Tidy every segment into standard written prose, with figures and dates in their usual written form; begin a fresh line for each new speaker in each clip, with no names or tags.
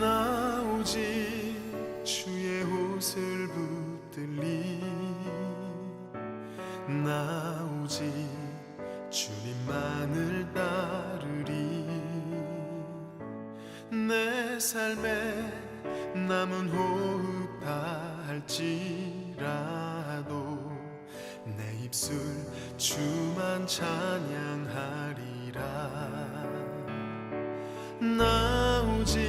나 오직 주의 옷을 붙들리 나 오직 주님만을 따르리 내 삶에 남은 호흡 다할지라도 내 입술 주만 찬양하리라 나 오직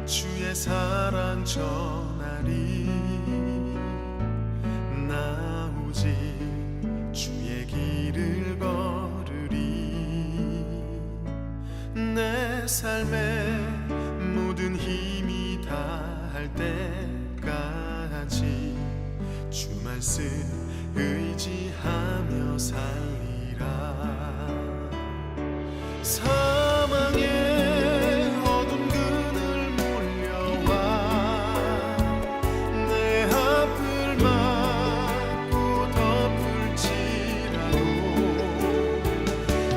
주의 사랑 전하리 나 오직 주의 길을 걸으리 내 삶에 모든 힘이 다할 때까지 주 말씀 의지하며 살리라 사망의 어둠 그늘 몰려와 내 앞을 막고 덮을지라도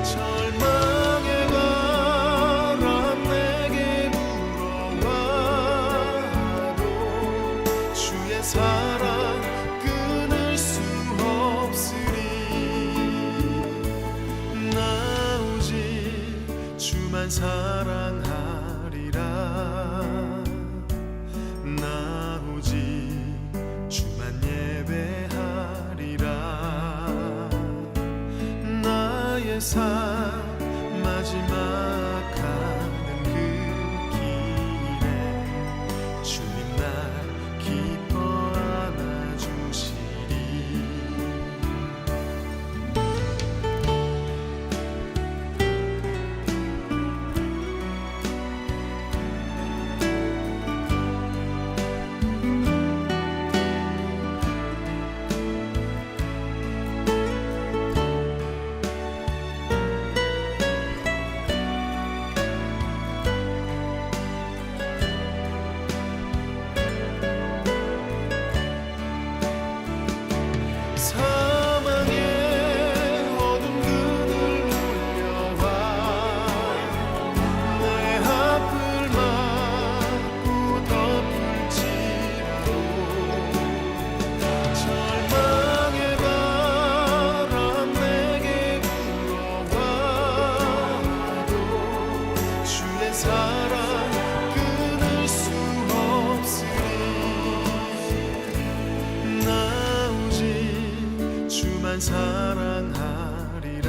절망의 바람 내게 불어와도 주의 사랑 끊을 수 없으리 나 오직 주만 사랑하리라 나 오직 주만 예배하리라 나의 삶 마지막 가는 그 길에 주님 날 기뻐 안아주시리 사망의 어둠 그늘 몰려와 내 앞을 막고 덮을지라도 절망의 바람 내게 불어와도 주의 사랑 끊을 수 없으리 나 오직 주만 사랑하리라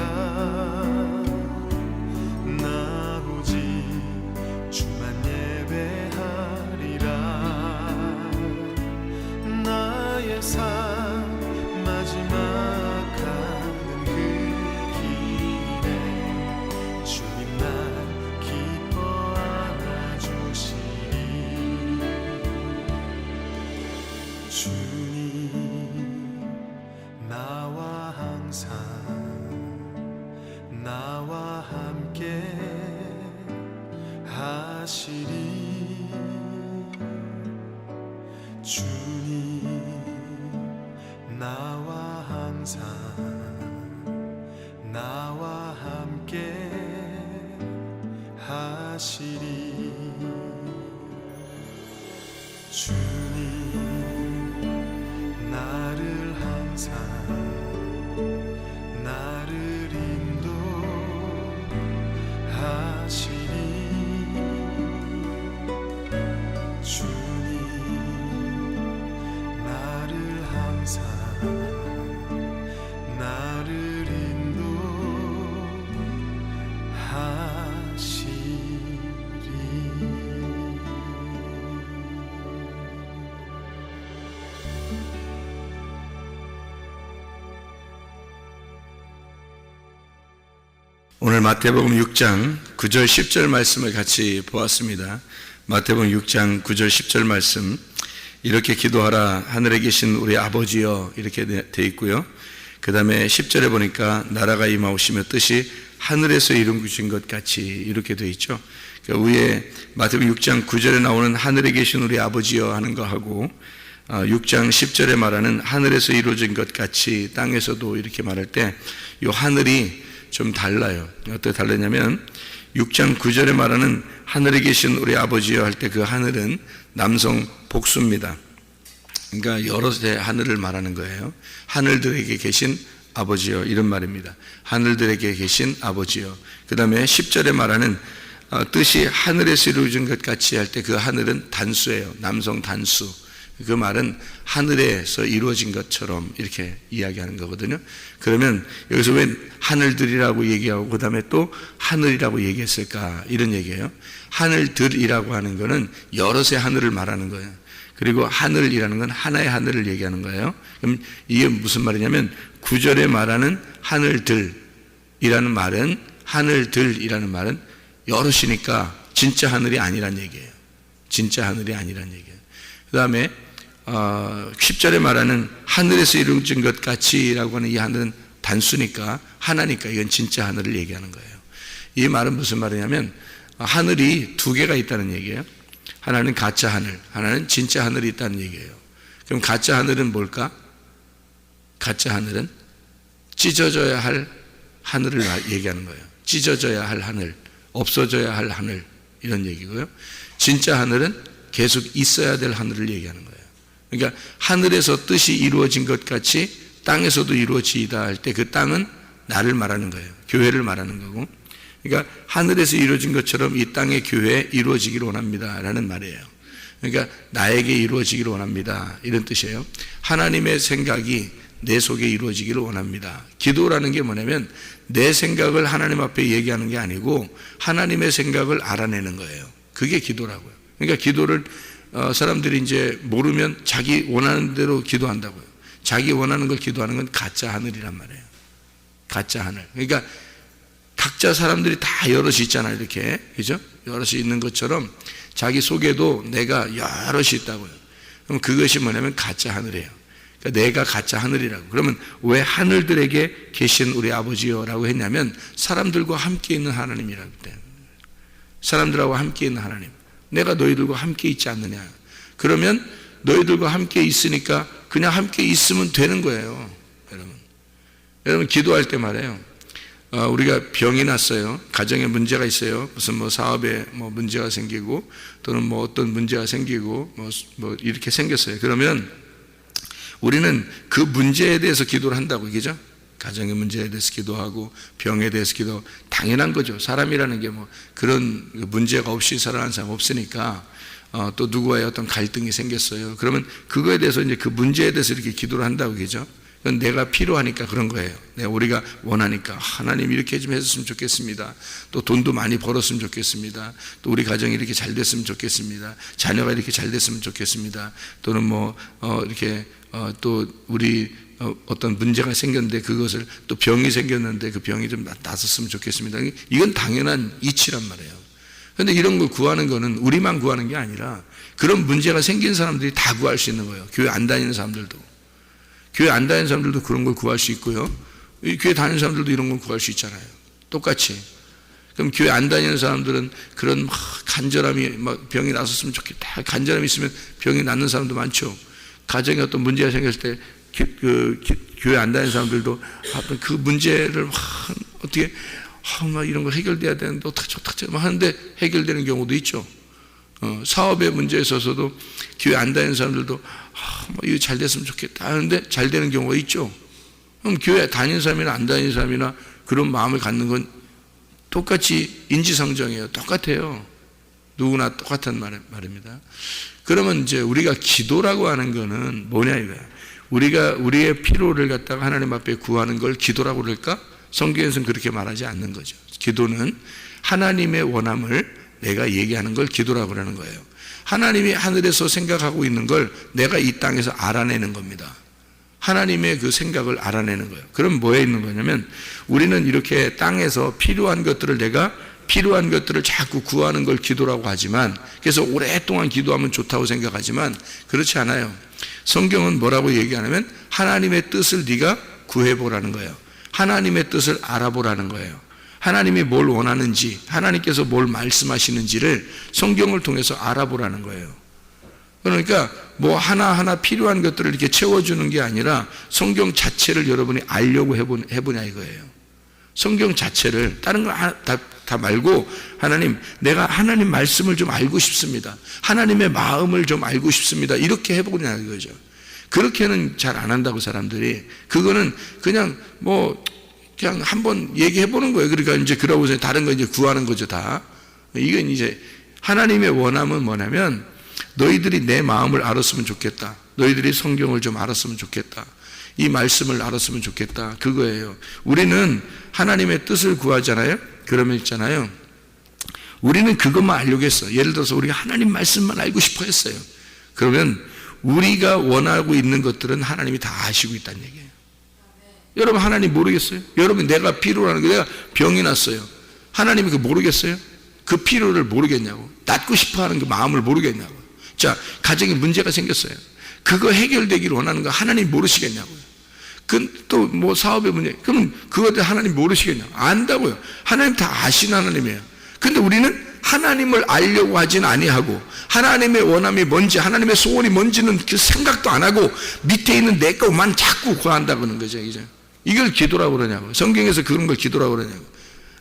나 오직 주만 예배하리라 나의 삶 마지막 가는 그 길에 주님 날 기뻐 안아주시리 주님 나와 항상 나와 함께 하시리 주님 나와 항상 나와 함께 하시리 주님 나를 항상 나를 인도하시리 주님 나를 항상 나를
오늘 마태복음 6장 9절 10절 말씀을 같이 보았습니다. 마태복음 6장 9절 10절 말씀 이렇게 기도하라 하늘에 계신 우리 아버지여 이렇게 되어 있고요. 그 다음에 10절에 보니까 나라가 임하오시며 뜻이 하늘에서 이루어진 것 같이 이렇게 되어 있죠. 그 위에 마태복음 6장 9절에 나오는 하늘에 계신 우리 아버지여 하는 거하고 6장 10절에 말하는 하늘에서 이루어진 것 같이 땅에서도 이렇게 말할 때 이 하늘이 좀 달라요. 어떻게 다르냐면 6장 9절에 말하는 하늘에 계신 우리 아버지여 할 때 그 하늘은 남성 복수입니다. 그러니까 여러 대 하늘을 말하는 거예요. 하늘들에게 계신 아버지여, 이런 말입니다. 하늘들에게 계신 아버지여. 그 다음에 10절에 말하는 뜻이 하늘에서 이루어진 것 같이 할 때 그 하늘은 단수예요. 남성 단수. 그 말은 하늘에서 이루어진 것처럼 이렇게 이야기하는 거거든요. 그러면 여기서 왜 하늘들이라고 얘기하고 그 다음에 또 하늘이라고 얘기했을까, 이런 얘기예요. 하늘들이라고 하는 거는 여럿의 하늘을 말하는 거예요. 그리고 하늘이라는 건 하나의 하늘을 얘기하는 거예요. 그럼 이게 무슨 말이냐면 9절에 말하는 하늘들이라는 말은 여럿이니까 진짜 하늘이 아니란 얘기예요. 진짜 하늘이 아니란 얘기예요. 그 다음에 10절에 말하는 하늘에서 이루어진 것 같이라고 하는 이 하늘은 단수니까 하나니까 이건 진짜 하늘을 얘기하는 거예요. 이 말은 무슨 말이냐면 하늘이 두 개가 있다는 얘기예요. 하나는 가짜 하늘, 하나는 진짜 하늘이 있다는 얘기예요. 그럼 가짜 하늘은 뭘까? 가짜 하늘은 찢어져야 할 하늘을 얘기하는 거예요. 찢어져야 할 하늘, 없어져야 할 하늘, 이런 얘기고요. 진짜 하늘은 계속 있어야 될 하늘을 얘기하는 거예요. 그러니까 하늘에서 뜻이 이루어진 것 같이 땅에서도 이루어지다 할 때 그 땅은 나를 말하는 거예요. 교회를 말하는 거고. 그러니까 하늘에서 이루어진 것처럼 이 땅의 교회에 이루어지기를 원합니다 라는 말이에요. 그러니까 나에게 이루어지기를 원합니다, 이런 뜻이에요. 하나님의 생각이 내 속에 이루어지기를 원합니다. 기도라는 게 뭐냐면 내 생각을 하나님 앞에 얘기하는 게 아니고 하나님의 생각을 알아내는 거예요. 그게 기도라고요. 그러니까 기도를 사람들이 이제 모르면 자기 원하는 대로 기도한다고요. 자기 원하는 걸 기도하는 건 가짜 하늘이란 말이에요. 가짜 하늘. 그러니까 각자 사람들이 다 여럿이 있잖아요. 이렇게, 그죠? 여럿이 있는 것처럼 자기 속에도 내가 여럿이 있다고요. 그럼 그것이 뭐냐면 가짜 하늘이에요. 그러니까 내가 가짜 하늘이라고. 그러면 왜 하늘들에게 계신 우리 아버지여라고 했냐면 사람들과 함께 있는 하나님이라고 때문에. 사람들하고 함께 있는 하나님. 내가 너희들과 함께 있지 않느냐. 그러면 너희들과 함께 있으니까 그냥 함께 있으면 되는 거예요. 여러분 기도할 때 말이에요. 우리가 병이 났어요. 가정에 문제가 있어요. 무슨 사업에 문제가 생기고 또는 어떤 문제가 생기고 이렇게 생겼어요. 그러면 우리는 그 문제에 대해서 기도를 한다고 얘기죠. 가정의 문제에 대해서 기도하고 병에 대해서 기도, 당연한 거죠. 사람이라는 게 그런 문제가 없이 살아가는 사람 없으니까 또 누구와의 어떤 갈등이 생겼어요. 그러면 그거에 대해서 이제 그 문제에 대해서 이렇게 기도를 한다고 얘기죠. 그건 내가 필요하니까 그런 거예요. 우리가 원하니까 하나님 이렇게 좀 해줬으면 좋겠습니다. 또 돈도 많이 벌었으면 좋겠습니다. 또 우리 가정이 이렇게 잘 됐으면 좋겠습니다. 자녀가 이렇게 잘 됐으면 좋겠습니다. 또는 이렇게 또 우리 어떤 문제가 생겼는데 그것을 또 병이 생겼는데 그 병이 좀 낫았으면 좋겠습니다. 이건 당연한 이치란 말이에요. 그런데 이런 걸 구하는 거는 우리만 구하는 게 아니라 그런 문제가 생긴 사람들이 다 구할 수 있는 거예요. 교회 안 다니는 사람들도. 교회 안 다니는 사람들도 그런 걸 구할 수 있고요. 교회 다니는 사람들도 이런 걸 구할 수 있잖아요. 똑같이. 그럼 교회 안 다니는 사람들은 그런 간절함이 병이 났었으면 좋겠다. 간절함이 있으면 병이 낫는 사람도 많죠. 가정에 어떤 문제가 생겼을 때 교회 안 다니는 사람들도 그 문제를 어떻게 이런 거 해결돼야 되는데 어떻게 하는데 해결되는 경우도 있죠. 사업의 문제에 있어서도 교회 안 다니는 사람들도 이거 잘 됐으면 좋겠다 하는데 잘 되는 경우가 있죠. 그럼 교회 다니는 사람이나 안 다니는 사람이나 그런 마음을 갖는 건 똑같이 인지상정이에요. 똑같아요. 누구나 똑같은 말입니다. 그러면 이제 우리가 기도라고 하는 거는 뭐냐 이거야. 우리가 우리의 필요를 갖다가 하나님 앞에 구하는 걸 기도라고 그럴까? 성경에서는 그렇게 말하지 않는 거죠. 기도는 하나님의 원함을 내가 얘기하는 걸 기도라고 그러는 거예요. 하나님이 하늘에서 생각하고 있는 걸 내가 이 땅에서 알아내는 겁니다. 하나님의 그 생각을 알아내는 거예요. 그럼 뭐에 있는 거냐면 우리는 이렇게 땅에서 필요한 것들을 자꾸 구하는 걸 기도라고 하지만, 그래서 오랫동안 기도하면 좋다고 생각하지만 그렇지 않아요. 성경은 뭐라고 얘기하냐면 하나님의 뜻을 네가 구해보라는 거예요. 하나님의 뜻을 알아보라는 거예요. 하나님이 뭘 원하는지, 하나님께서 뭘 말씀하시는지를 성경을 통해서 알아보라는 거예요. 그러니까 하나하나 필요한 것들을 이렇게 채워주는 게 아니라 성경 자체를 여러분이 알려고 해보냐 이거예요. 성경 자체를, 다른 거 다 다 말고 하나님, 내가 하나님 말씀을 좀 알고 싶습니다. 하나님의 마음을 좀 알고 싶습니다. 이렇게 해보냐는 거죠. 그렇게는 잘 안 한다고 사람들이. 그거는 그냥 그냥 한번 얘기해보는 거예요. 그러니까 이제 그러고 다른 거 이제 구하는 거죠, 다. 이건 이제 하나님의 원함은 뭐냐면 너희들이 내 마음을 알았으면 좋겠다. 너희들이 성경을 좀 알았으면 좋겠다. 이 말씀을 알았으면 좋겠다. 그거예요. 우리는 하나님의 뜻을 구하잖아요. 그러면 있잖아요. 우리는 그것만 알려고 했어. 예를 들어서 우리가 하나님 말씀만 알고 싶어 했어요. 그러면 우리가 원하고 있는 것들은 하나님이 다 아시고 있다는 얘기예요. 여러분 하나님 모르겠어요? 여러분 내가 필요로 내가 병이 났어요. 하나님이 그거 모르겠어요? 그 필요를 모르겠냐고. 낫고 싶어 하는 그 마음을 모르겠냐고. 자, 가정에 문제가 생겼어요. 그거 해결되기를 원하는 거 하나님 모르시겠냐고요. 또 사업의 문제. 그러면 그것도 하나님 모르시겠냐고. 안다고요. 하나님 다 아시는 하나님이에요. 근데 우리는 하나님을 알려고 하진 아니하고 하나님의 원함이 뭔지 하나님의 소원이 뭔지는 그 생각도 안 하고 밑에 있는 내 것만 자꾸 구한다는 거죠. 이걸 기도라고 그러냐고. 성경에서 그런 걸 기도라고 그러냐고.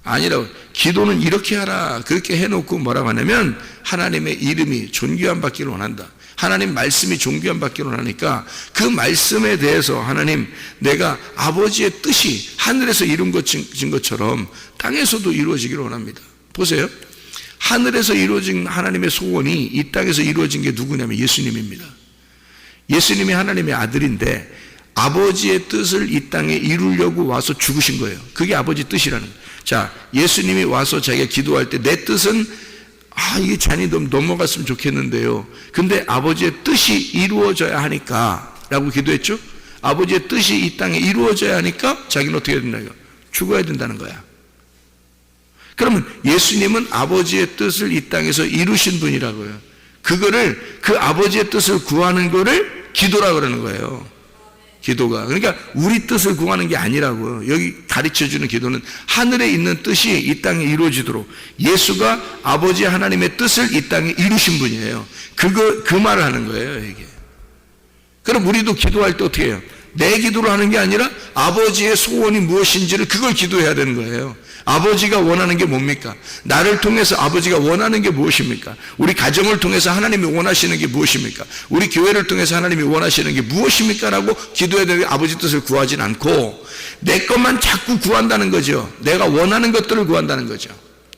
아니라고. 기도는 이렇게 하라. 그렇게 해놓고 뭐라고 하냐면 하나님의 이름이 존귀함 받기를 원한다. 하나님 말씀이 존귀함 받기를 원하니까 그 말씀에 대해서 하나님, 내가 아버지의 뜻이 하늘에서 이루어진 것처럼 땅에서도 이루어지기를 원합니다. 보세요. 하늘에서 이루어진 하나님의 소원이 이 땅에서 이루어진 게 누구냐면 예수님입니다. 예수님이 하나님의 아들인데 아버지의 뜻을 이 땅에 이루려고 와서 죽으신 거예요. 그게 아버지 뜻이라는 거예요. 자, 예수님이 와서 자기가 기도할 때 내 뜻은 이게 잔이 좀 넘어갔으면 좋겠는데요. 근데 아버지의 뜻이 이루어져야 하니까 라고 기도했죠. 아버지의 뜻이 이 땅에 이루어져야 하니까 자기는 어떻게 해야 된다고요? 죽어야 된다는 거야. 그러면 예수님은 아버지의 뜻을 이 땅에서 이루신 분이라고요. 그거를, 그 아버지의 뜻을 구하는 거를 기도라고 그러는 거예요. 기도가. 그러니까 우리 뜻을 구하는 게 아니라고요. 여기 가르쳐주는 기도는 하늘에 있는 뜻이 이 땅에 이루어지도록 예수가 아버지 하나님의 뜻을 이 땅에 이루신 분이에요. 그 말을 하는 거예요, 이게. 그럼 우리도 기도할 때 어떻게 해요? 내 기도를 하는 게 아니라 아버지의 소원이 무엇인지를 그걸 기도해야 되는 거예요. 아버지가 원하는 게 뭡니까? 나를 통해서 아버지가 원하는 게 무엇입니까? 우리 가정을 통해서 하나님이 원하시는 게 무엇입니까? 우리 교회를 통해서 하나님이 원하시는 게 무엇입니까? 라고 기도해야 되는 게 아버지 뜻을 구하진 않고 내 것만 자꾸 구한다는 거죠. 내가 원하는 것들을 구한다는 거죠.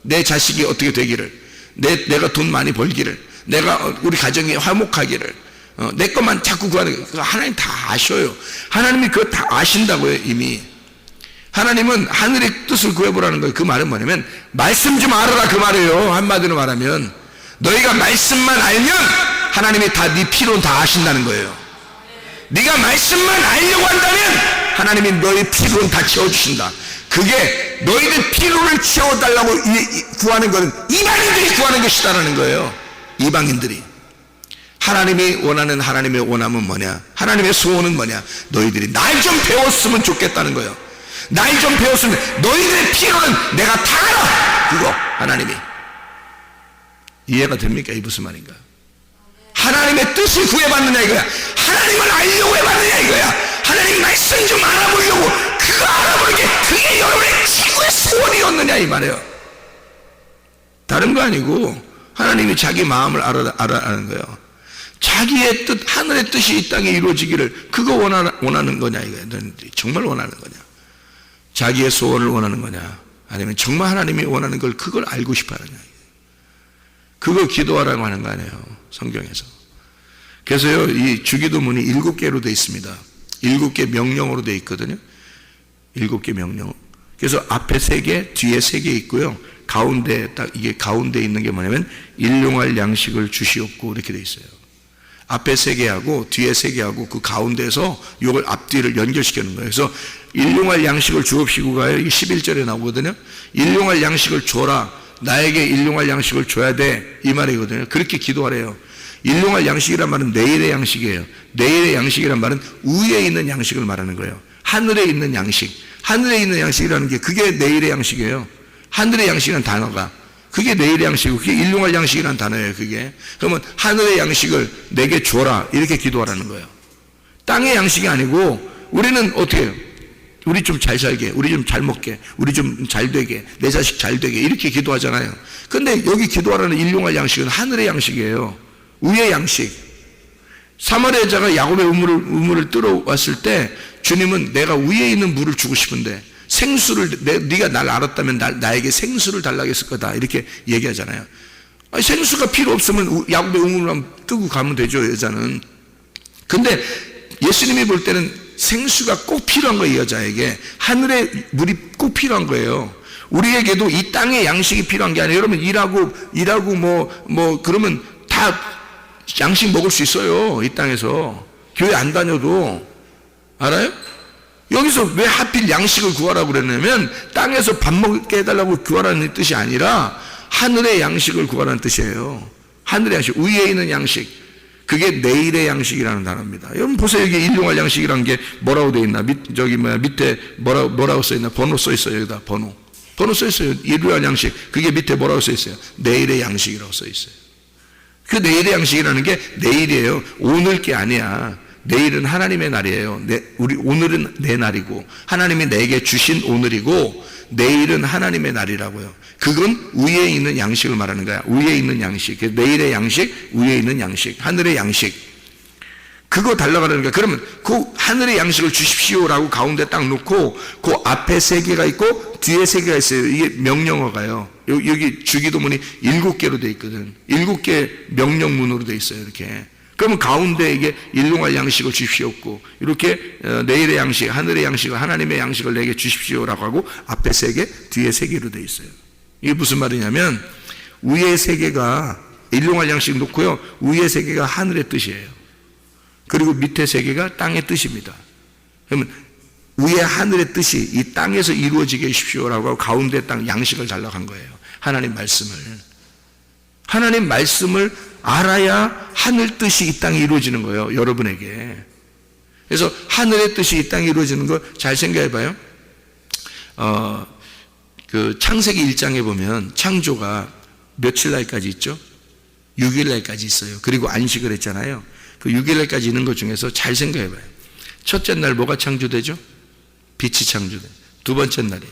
내 자식이 어떻게 되기를, 내가 돈 많이 벌기를, 내가 우리 가정이 화목하기를, 내 것만 자꾸 구하는 거예요. 하나님 다 아셔요. 하나님이 그거 다 아신다고요, 이미. 하나님은 하늘의 뜻을 구해보라는 거예요. 그 말은 뭐냐면 말씀 좀 알아라, 그 말이에요. 한마디로 말하면 너희가 말씀만 알면 하나님이 다 네 필요는 다 아신다는 거예요. 네가 말씀만 알려고 한다면 하나님이 너희 필요는 다 채워주신다. 그게 너희들 필요를 채워달라고 구하는 것은 이방인들이 구하는 것이다라는 거예요. 이방인들이. 하나님이 원하는 하나님의 원함은 뭐냐? 하나님의 소원은 뭐냐? 너희들이 날 좀 배웠으면 좋겠다는 거예요. 날 좀 배웠으면 너희들의 필요는 내가 다 알아. 그거 하나님이. 이해가 됩니까? 이 무슨 말인가? 하나님의 뜻을 구해봤느냐 이거야. 하나님을 알려고 해봤느냐 이거야. 하나님 말씀 좀 알아보려고 그거 알아보는 게 그게 여러분의 최고의 소원이었느냐 이 말이에요. 다른 거 아니고 하나님이 자기 마음을 알아라는 거예요. 자기의 뜻, 하늘의 뜻이 이 땅에 이루어지기를 그거 원하는 거냐 이거야. 너희들이 정말 원하는 거냐? 자기의 소원을 원하는 거냐? 아니면 정말 하나님이 원하는 걸 그걸 알고 싶어 하느냐? 그거 기도하라고 하는 거 아니에요, 성경에서. 그래서요, 이 주기도문이 7개로 되어 있습니다. 7개 명령으로 되어 있거든요. 7개 명령. 그래서 앞에 3개, 뒤에 3개 있고요. 가운데, 딱 이게 가운데 있는 게 뭐냐면, 일용할 양식을 주시옵고 이렇게 되어 있어요. 앞에 3개하고 뒤에 3개하고 그 가운데에서 이걸 앞뒤를 연결시키는 거예요. 그래서 일용할 양식을 주옵시고 가요. 이게 11절에 나오거든요. 일용할 양식을 줘라. 나에게 일용할 양식을 줘야 돼. 이 말이거든요. 그렇게 기도하래요. 일용할 양식이란 말은 내일의 양식이에요. 내일의 양식이란 말은 위에 있는 양식을 말하는 거예요. 하늘에 있는 양식. 하늘에 있는 양식이라는 게 그게 내일의 양식이에요. 하늘의 양식이라는 단어가. 그게 내일의 양식이고 그게 일용할 양식이라는 단어예요. 그게. 그러면 하늘의 양식을 내게 줘라. 이렇게 기도하라는 거예요. 땅의 양식이 아니고 우리는 어떻게 해요? 우리 좀 잘 살게, 우리 좀 잘 먹게, 우리 좀 잘 되게, 내 자식 잘 되게 이렇게 기도하잖아요. 근데 여기 기도하라는 일용할 양식은 하늘의 양식이에요. 위의 양식. 사마리아 여자가 야곱의 우물을 뚫어왔을 때 주님은 내가 위에 있는 물을 주고 싶은데 생수를 네가 날 알았다면 나에게 생수를 달라고 했을 거다 이렇게 얘기하잖아요. 아니, 생수가 필요 없으면 야곱의 우물만 뜨고 가면 되죠, 여자는. 근데 예수님이 볼 때는 생수가 꼭 필요한 거예요. 이 여자에게 하늘의 물이 꼭 필요한 거예요. 우리에게도 이 땅의 양식이 필요한 게 아니에요. 여러분 일하고 뭐 그러면 다 양식 먹을 수 있어요. 이 땅에서 교회 안 다녀도. 알아요? 여기서 왜 하필 양식을 구하라고 그랬냐면 땅에서 밥 먹게 해달라고 구하라는 뜻이 아니라 하늘의 양식을 구하라는 뜻이에요. 하늘의 양식, 위에 있는 양식. 그게 내일의 양식이라는 단어입니다. 여러분 보세요. 여기 일용할 양식이라는 게 뭐라고 되어 있나? 밑에 뭐라고 써 있나? 번호 써 있어요. 여기다 번호 써 있어요. 일용할 양식. 그게 밑에 뭐라고 써 있어요? 내일의 양식이라고 써 있어요. 그 내일의 양식이라는 게 내일이에요. 오늘 게 아니야. 내일은 하나님의 날이에요. 오늘은 내 날이고 하나님이 내게 주신 오늘이고 내일은 하나님의 날이라고요. 그건 위에 있는 양식을 말하는 거야. 위에 있는 양식. 내일의 양식, 위에 있는 양식, 하늘의 양식. 그거 달라고 하는 거야. 그러면 그 하늘의 양식을 주십시오라고 가운데 딱 놓고 그 앞에 3개가 있고 뒤에 3개가 있어요. 이게 명령어가요. 여기 주기도문이 7개로 돼 있거든. 7개 명령문으로 돼 있어요. 이렇게. 그러면 가운데 이게 일용할 양식을 주십시오고 이렇게 내일의 양식, 하늘의 양식을 하나님의 양식을 내게 주십시오라고 하고 앞에 3개, 뒤에 3개로 돼 있어요. 이게 무슨 말이냐면 위에 3개가 일용할 양식 놓고요. 위에 3개가 하늘의 뜻이에요. 그리고 밑에 3개가 땅의 뜻입니다. 그러면 위에 하늘의 뜻이 이 땅에서 이루어지게 해주십시오라고 하고 가운데 땅 양식을 달라고 한 거예요. 하나님 말씀을 알아야 하늘 뜻이 이 땅에 이루어지는 거예요. 여러분에게. 그래서 하늘의 뜻이 이 땅에 이루어지는 거 잘 생각해 봐요. 그 창세기 1장에 보면 창조가 며칠 날까지 있죠? 6일 날까지 있어요. 그리고 안식을 했잖아요. 그 6일 날까지 있는 것 중에서 잘 생각해 봐요. 첫째 날 뭐가 창조되죠? 빛이 창조돼. 두 번째 날이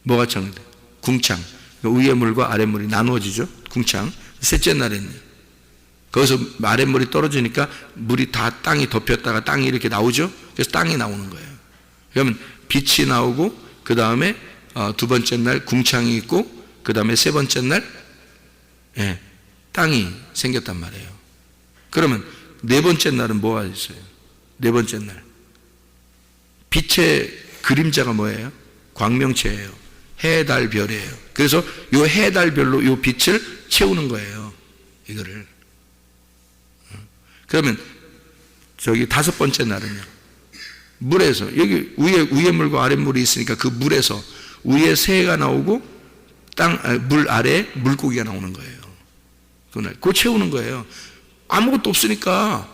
뭐가 창조돼? 궁창. 위의 물과 아래 물이 나누어지죠. 궁창. 셋째 날에는 거기서 아랫물이 떨어지니까 물이 다 땅이 덮였다가 땅이 이렇게 나오죠. 그래서 땅이 나오는 거예요. 그러면 빛이 나오고 그 다음에 두 번째 날 궁창이 있고 그 다음에 세 번째 날 땅이 생겼단 말이에요. 그러면 네 번째 날은 뭐가 있어요? 네 번째 날 빛의 그림자가 뭐예요? 광명체예요. 해, 달, 별이에요. 그래서 이 해, 달, 별로 이 빛을 채우는 거예요. 이거를. 그러면 저기 다섯 번째 날은요. 물에서 여기 위에 물과 아래 물이 있으니까 그 물에서 위에 새가 나오고 물 아래에 물고기가 나오는 거예요. 그날 그거 채우는 거예요. 아무것도 없으니까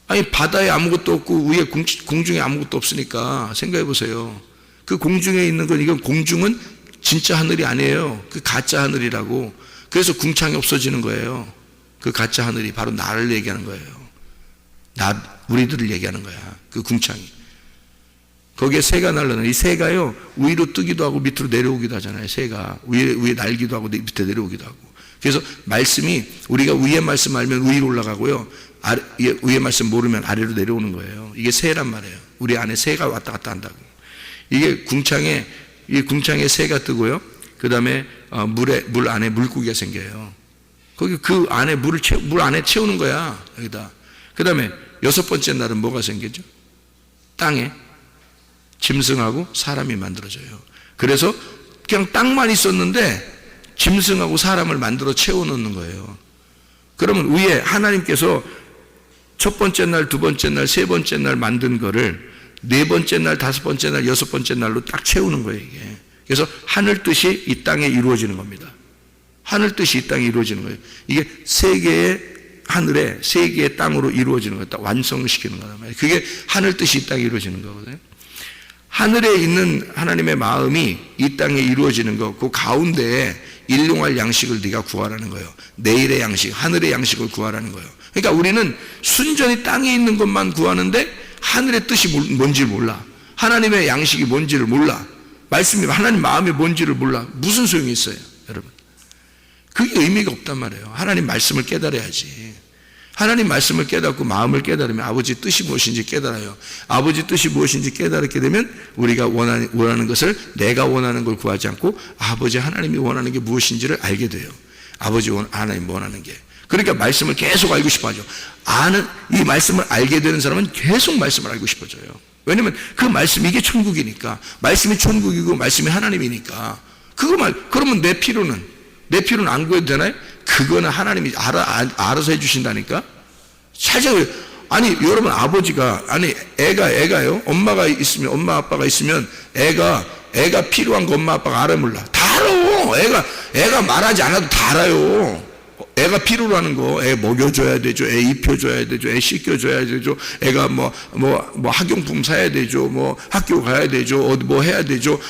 아니 바다에 아무것도 없고 위에 공중에 아무것도 없으니까 생각해 보세요. 그 공중에 있는 건 이건 공중은 진짜 하늘이 아니에요. 그 가짜 하늘이라고. 그래서 궁창이 없어지는 거예요. 그 가짜 하늘이 바로 나를 얘기하는 거예요. 우리들을 얘기하는 거야. 그 궁창이. 거기에 새가 날라는 이 새가요 위로 뜨기도 하고 밑으로 내려오기도 하잖아요. 새가 위에 날기도 하고 밑에 내려오기도 하고. 그래서 말씀이 우리가 위에 말씀 알면 위로 올라가고요. 위에 말씀 모르면 아래로 내려오는 거예요. 이게 새란 말이에요. 우리 안에 새가 왔다 갔다 한다고. 이게 궁창에 새가 뜨고요. 그 다음에 물 안에 물고기가 생겨요. 거기 그 안에 물 안에 채우는 거야. 여기다. 그 다음에 여섯 번째 날은 뭐가 생기죠? 땅에 짐승하고 사람이 만들어져요. 그래서 그냥 땅만 있었는데 짐승하고 사람을 만들어 채워놓는 거예요. 그러면 위에 하나님께서 첫 번째 날, 두 번째 날, 세 번째 날 만든 거를 네 번째 날, 다섯 번째 날, 여섯 번째 날로 딱 채우는 거예요, 이게. 그래서 하늘 뜻이 이 땅에 이루어지는 겁니다. 하늘 뜻이 이 땅에 이루어지는 거예요. 이게 세 개의 하늘에 세 개의 땅으로 이루어지는 거예요. 딱 완성시키는 거란 말이에요. 그게 하늘 뜻이 이 땅에 이루어지는 거거든요. 하늘에 있는 하나님의 마음이 이 땅에 이루어지는 거, 그 가운데에 일용할 양식을 네가 구하라는 거예요. 내일의 양식, 하늘의 양식을 구하라는 거예요. 그러니까 우리는 순전히 땅에 있는 것만 구하는데 하늘의 뜻이 뭔지 몰라. 하나님의 양식이 뭔지를 몰라. 말씀이 하나님 마음이 뭔지를 몰라. 무슨 소용이 있어요, 여러분? 그게 의미가 없단 말이에요. 하나님 말씀을 깨달아야지. 하나님 말씀을 깨닫고 마음을 깨달으면 아버지 뜻이 무엇인지 깨달아요. 아버지 뜻이 무엇인지 깨달게 되면 우리가 원하는 것을 내가 원하는 걸 구하지 않고 아버지 하나님이 원하는 게 무엇인지를 알게 돼요. 아버지 하나님 원하는 게. 그러니까 말씀을 계속 알고 싶어 하죠. 이 말씀을 알게 되는 사람은 계속 말씀을 알고 싶어져요. 왜냐면 그 말씀, 이게 천국이니까. 말씀이 천국이고 말씀이 하나님이니까. 그러면 내 필요는 안 구해도 되나요? 그거는 하나님이 알아서 해주신다니까? 살짝, 아니, 여러분, 아버지가, 애가요? 엄마 아빠가 있으면 애가 필요한 거 엄마 아빠가 알아 몰라? 다 알아! 애가 말하지 않아도 다 알아요. 애가 필요로 하는 거, 애 먹여줘야 되죠. 애 입혀줘야 되죠. 애 씻겨줘야 되죠. 애가 학용품 사야 되죠. 학교 가야 되죠. 어디 해야 되죠.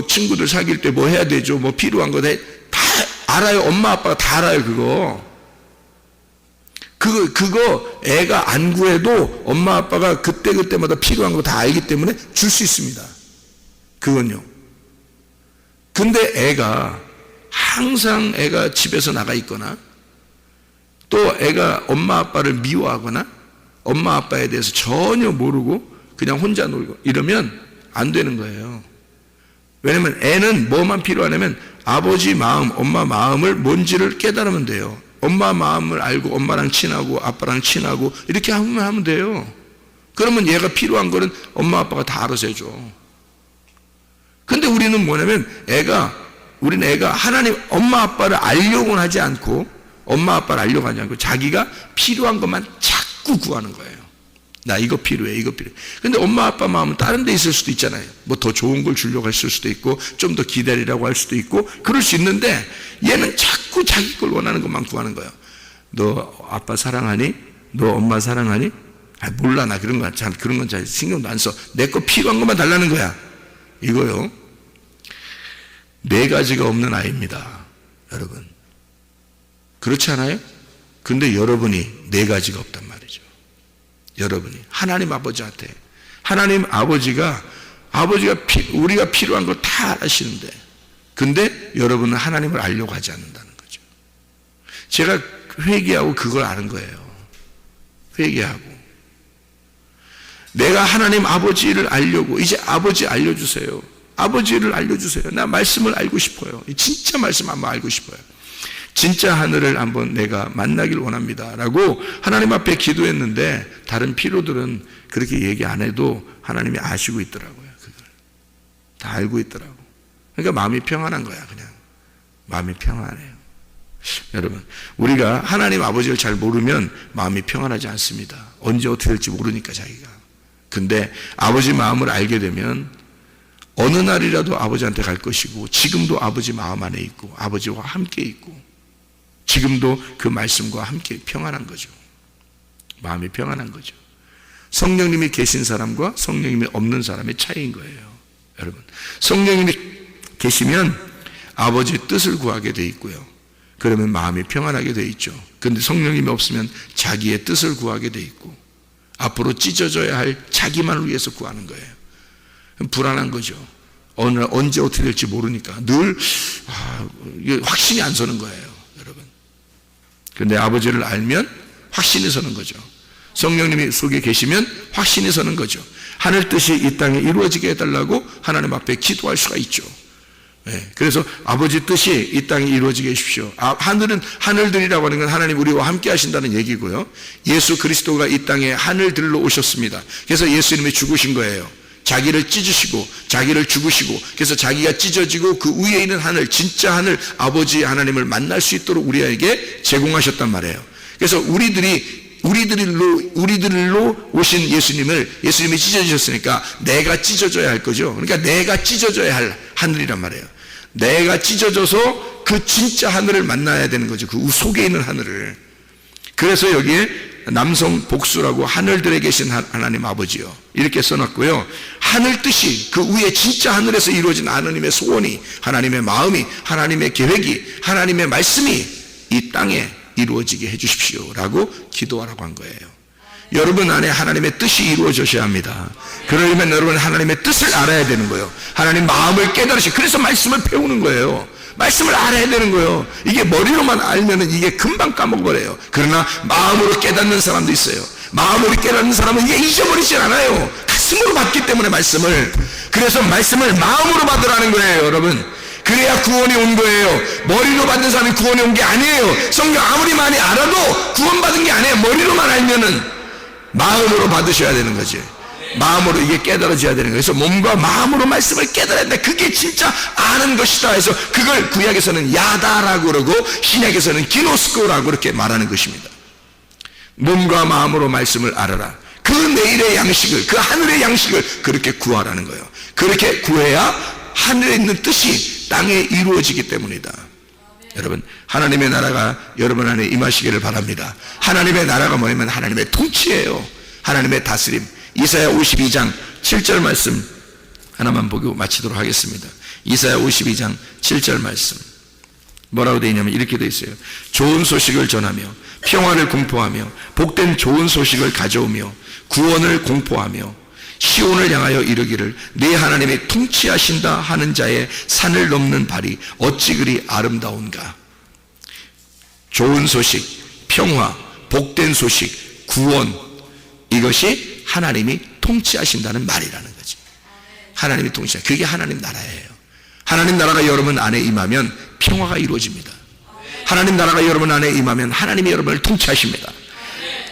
친구들 사귈 때 해야 되죠. 필요한 거 다 알아요. 엄마 아빠가 다 알아요. 그거 애가 안 구해도 엄마 아빠가 그때마다 필요한 거 다 알기 때문에 줄 수 있습니다. 그건요. 근데 항상 애가 집에서 나가 있거나 또 애가 엄마 아빠를 미워하거나 엄마 아빠에 대해서 전혀 모르고 그냥 혼자 놀고 이러면 안 되는 거예요. 왜냐면 애는 뭐만 필요하냐면 아버지 마음, 엄마 마음을 뭔지를 깨달으면 돼요. 엄마 마음을 알고 엄마랑 친하고 아빠랑 친하고 이렇게 하면 돼요. 그러면 얘가 필요한 거는 엄마 아빠가 다 알아서 해줘. 근데 우리는 뭐냐면 우리는 애가 하나님 엄마 아빠를 알려고는 하지 않고 자기가 필요한 것만 자꾸 구하는 거예요. 나 이거 필요해. 근데 엄마 아빠 마음은 다른 데 있을 수도 있잖아요. 더 좋은 걸 주려고 했을 수도 있고 좀 더 기다리라고 할 수도 있고 그럴 수 있는데 얘는 자꾸 자기 걸 원하는 것만 구하는 거예요. 너 아빠 사랑하니? 너 엄마 사랑하니? 몰라. 나 그런 건 잘 신경도 안 써. 내 거 필요한 것만 달라는 거야. 이거요. 4가지가 없는 아이입니다. 여러분. 그렇지 않아요? 근데 여러분이 4가지가 없단 말이죠. 여러분이. 하나님 아버지한테. 하나님 아버지가 우리가 필요한 걸 다 아시는데, 근데 여러분은 하나님을 알려고 하지 않는다는 거죠. 제가 회개하고 그걸 아는 거예요. 회개하고. 내가 하나님 아버지를 알려고, 이제 아버지 알려주세요. 아버지를 알려주세요. 나 말씀을 알고 싶어요. 진짜 말씀 한번 알고 싶어요. 진짜 하늘을 한번 내가 만나길 원합니다. 라고 하나님 앞에 기도했는데 다른 필요들은 그렇게 얘기 안 해도 하나님이 아시고 있더라고요. 그걸 다 알고 있더라고. 그러니까 마음이 평안한 거야. 그냥 마음이 평안해요. 여러분, 우리가 하나님 아버지를 잘 모르면 마음이 평안하지 않습니다. 언제 어떻게 될지 모르니까 자기가. 근데 아버지 마음을 알게 되면 어느 날이라도 아버지한테 갈 것이고, 지금도 아버지 마음 안에 있고 아버지와 함께 있고 지금도 그 말씀과 함께 평안한 거죠. 마음이 평안한 거죠. 성령님이 계신 사람과 성령님이 없는 사람의 차이인 거예요. 여러분, 성령님이 계시면 아버지의 뜻을 구하게 돼 있고요. 그러면 마음이 평안하게 돼 있죠. 그런데 성령님이 없으면 자기의 뜻을 구하게 돼 있고 앞으로 찢어져야 할 자기만을 위해서 구하는 거예요. 불안한 거죠. 어느 날 언제 어떻게 될지 모르니까 늘 확신이 안 서는 거예요. 여러분. 그런데 아버지를 알면 확신이 서는 거죠. 성령님이 속에 계시면 확신이 서는 거죠. 하늘 뜻이 이 땅에 이루어지게 해달라고 하나님 앞에 기도할 수가 있죠. 네, 그래서 아버지 뜻이 이 땅에 이루어지게 해주십시오. 하늘들이라고 하는 건 하나님 우리와 함께 하신다는 얘기고요. 예수 그리스도가 이 땅에 하늘들로 오셨습니다. 그래서 예수님이 죽으신 거예요. 자기를 찢으시고 자기를 죽으시고, 그래서 자기가 찢어지고 그 위에 있는 하늘, 진짜 하늘 아버지 하나님을 만날 수 있도록 우리에게 제공하셨단 말이에요. 그래서 우리들로 오신 예수님이 찢어지셨으니까 내가 찢어져야 할 거죠. 그러니까 내가 찢어져야 할 하늘이란 말이에요. 내가 찢어져서 그 진짜 하늘을 만나야 되는 거죠. 그 속에 있는 하늘을. 그래서 여기에 남성 복수라고 하늘들에 계신 하나님 아버지요, 이렇게 써놨고요. 하늘 뜻이, 그 위에 진짜 하늘에서 이루어진 하나님의 소원이, 하나님의 마음이, 하나님의 계획이, 하나님의 말씀이 이 땅에 이루어지게 해주십시오 라고 기도하라고 한 거예요. 여러분 안에 하나님의 뜻이 이루어져야 합니다. 그러려면 여러분 하나님의 뜻을 알아야 되는 거예요. 하나님 마음을 깨달으시고, 그래서 말씀을 배우는 거예요. 말씀을 알아야 되는 거예요. 이게 머리로만 알면은 이게 금방 까먹어버려요. 그러나 마음으로 깨닫는 사람도 있어요. 마음으로 깨닫는 사람은 이게 잊어버리질 않아요. 가슴으로 받기 때문에 말씀을. 그래서 말씀을 마음으로 받으라는 거예요, 여러분. 그래야 구원이 온 거예요. 머리로 받는 사람이 구원이 온 게 아니에요. 성경 아무리 많이 알아도 구원받은 게 아니에요. 머리로만 알면은. 마음으로 받으셔야 되는 거지. 마음으로 이게 깨달아져야 되는 거예요. 그래서 몸과 마음으로 말씀을 깨달아야 된다. 그게 진짜 아는 것이다 해서 그걸 구약에서는 야다라고 그러고 신약에서는 기노스코라고 그렇게 말하는 것입니다. 몸과 마음으로 말씀을 알아라. 그 내일의 양식을, 그 하늘의 양식을 그렇게 구하라는 거예요. 그렇게 구해야 하늘에 있는 뜻이 땅에 이루어지기 때문이다. 여러분, 하나님의 나라가 여러분 안에 임하시기를 바랍니다. 하나님의 나라가 뭐냐면 하나님의 통치예요. 하나님의 다스림. 이사야 52장 7절 말씀 하나만 보고 마치도록 하겠습니다. 이사야 52장 7절 말씀 뭐라고 되어 있냐면 이렇게 되어 있어요. 좋은 소식을 전하며 평화를 공포하며 복된 좋은 소식을 가져오며 구원을 공포하며 시온을 향하여 이르기를 네 하나님이 통치하신다 하는 자의 산을 넘는 발이 어찌 그리 아름다운가. 좋은 소식, 평화, 복된 소식, 구원, 이것이 하나님이 통치하신다는 말이라는 거지. 하나님이 통치하신다. 그게 하나님 나라예요. 하나님 나라가 여러분 안에 임하면 평화가 이루어집니다. 하나님 나라가 여러분 안에 임하면 하나님이 여러분을 통치하십니다.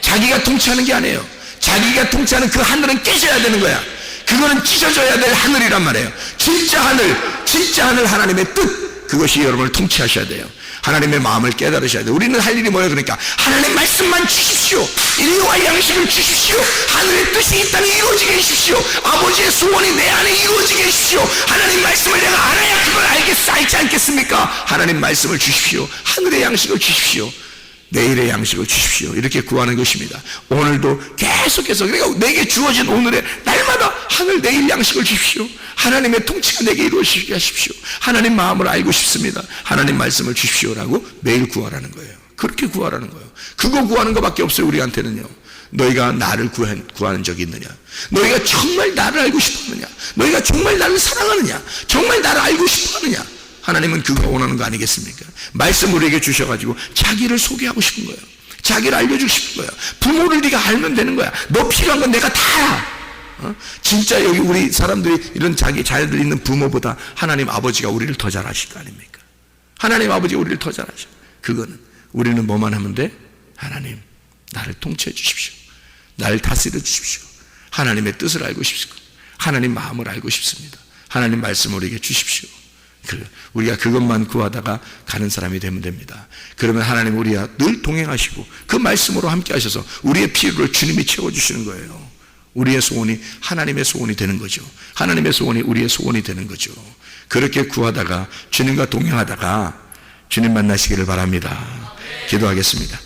자기가 통치하는 게 아니에요. 자기가 통치하는 그 하늘은 깨져야 되는 거야. 그거는 찢어져야 될 하늘이란 말이에요. 진짜 하늘 하나님의 뜻, 그것이 여러분을 통치하셔야 돼요. 하나님의 마음을 깨달으셔야 돼요. 우리는 할 일이 뭐예요? 그러니까 하나님 말씀만 주십시오. 인류와 양식을 주십시오. 하늘의 뜻이 이 땅에 이루어지게 해주십시오. 아버지의 소원이 내 안에 이루어지게 해주십시오. 하나님 말씀을 내가 알아야 그걸 알지 않겠습니까? 하나님 말씀을 주십시오. 하늘의 양식을 주십시오. 내일의 양식을 주십시오. 이렇게 구하는 것입니다. 오늘도 계속해서, 그러니까 내게 주어진 오늘의 날마다 하늘 내일 양식을 주십시오. 하나님의 통치가 내게 이루어지게 하십시오. 하나님 마음을 알고 싶습니다. 하나님 말씀을 주십시오라고 매일 구하라는 거예요. 그렇게 구하라는 거예요. 그거 구하는 것밖에 없어요. 우리한테는요. 너희가 나를 구하는 적이 있느냐? 너희가 정말 나를 알고 싶었느냐? 너희가 정말 나를 사랑하느냐? 정말 나를 알고 싶어하느냐? 하나님은 그거 원하는 거 아니겠습니까? 말씀 우리에게 주셔가지고 자기를 소개하고 싶은 거예요. 자기를 알려주고 싶은 거예요. 부모를 네가 알면 되는 거야. 너 필요한 건 내가 다야. 진짜 여기 우리 사람들이 이런 자기 자녀들 있는 부모보다 하나님 아버지가 우리를 더 잘 아실 거 아닙니까? 하나님 아버지가 우리를 더 잘 아셔. 그거는 우리는 뭐만 하면 돼? 하나님 나를 통치해 주십시오. 나를 다스려 주십시오. 하나님의 뜻을 알고 싶습니다. 하나님 마음을 알고 싶습니다. 하나님 말씀을 우리에게 주십시오. 우리가 그것만 구하다가 가는 사람이 되면 됩니다. 그러면 하나님 우리와 늘 동행하시고 그 말씀으로 함께 하셔서 우리의 필요를 주님이 채워주시는 거예요. 우리의 소원이 하나님의 소원이 되는 거죠. 하나님의 소원이 우리의 소원이 되는 거죠. 그렇게 구하다가 주님과 동행하다가 주님 만나시기를 바랍니다. 기도하겠습니다.